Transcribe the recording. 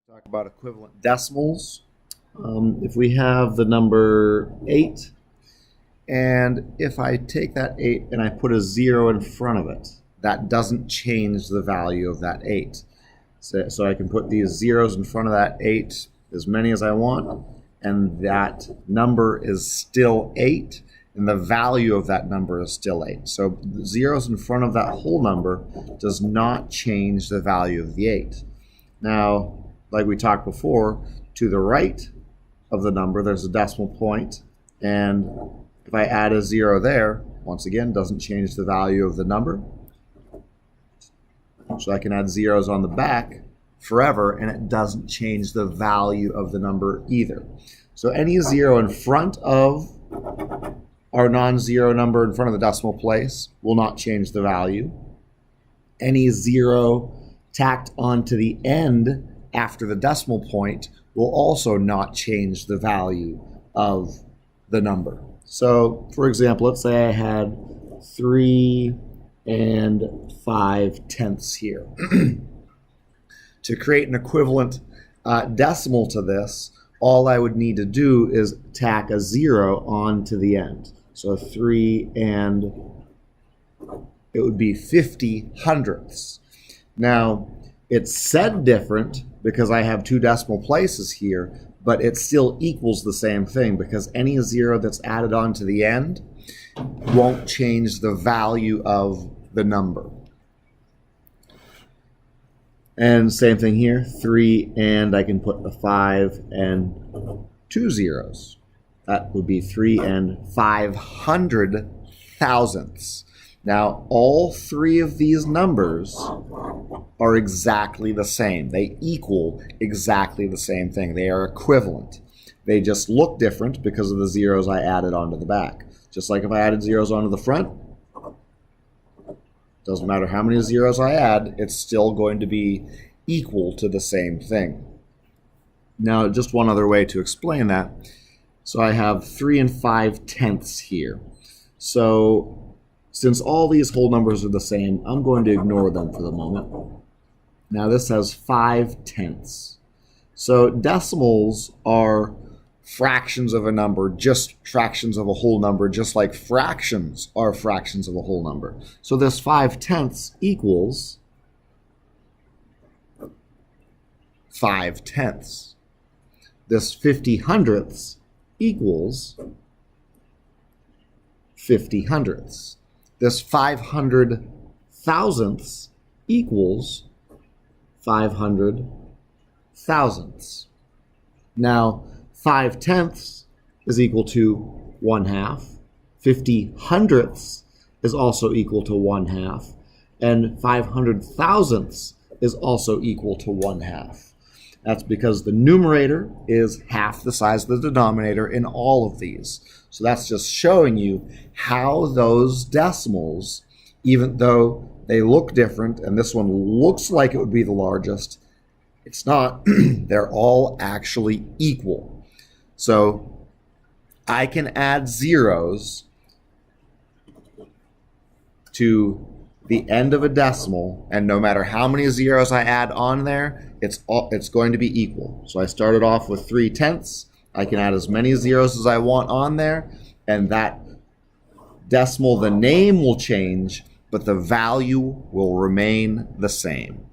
Talk about equivalent decimals. If we have the number 8, and if I take that 8 and I put a 0 in front of it, that doesn't change the value of that 8. So I can put these zeros in front of that 8, as many as I want, and that number is still 8, and the value of that number is still 8. So zeros in front of that whole number does not change the value of the 8. Now, like we talked before, to the right of the number, there's a decimal point, and if I add a 0 there, once again, doesn't change the value of the number. So I can add zeros on the back forever, and it doesn't change the value of the number either. So any 0 in front of our non-zero number in front of the decimal place will not change the value. Any 0 tacked onto the end after the decimal point will also not change the value of the number. So, for example, let's say I had 3 5/10 here. To create an equivalent decimal to this, all I would need to do is tack a 0 onto the end. So 3 and it would be 50 hundredths. Now, it's said different because I have two decimal places here, but it still equals the same thing because any 0 that's added on to the end won't change the value of the number. And same thing here, 3 and I can put a 5 and 2 zeros. That would be 3 and 500 thousandths. Now, all three of these numbers are exactly the same. They equal exactly the same thing. They are equivalent. They just look different because of the zeros I added onto the back. Just like if I added zeros onto the front, doesn't matter how many zeros I add, it's still going to be equal to the same thing. Now, just one other way to explain that. So I have 3 and 5/10 here. So since all these whole numbers are the same, I'm going to ignore them for the moment. Now this has 5/10. So decimals are fractions of a number, just fractions of a whole number, just like fractions are fractions of a whole number. So this 5/10 equals 5/10. This 50 hundredths equals 50 hundredths. This 500 thousandths equals 500 thousandths. Now, 5/10 is equal to 1/2. 50 hundredths is also equal to 1/2. And 500 thousandths is also equal to 1/2. That's because the numerator is half the size of the denominator in all of these. So that's just showing you how those decimals, even though they look different, and this one looks like it would be the largest, it's not. They're all actually equal. So I can add zeros to the end of a decimal, and no matter how many zeros I add on there, it's going to be equal. So I started off with 3/10. I can add as many zeros as I want on there, and that decimal, the name will change, but the value will remain the same.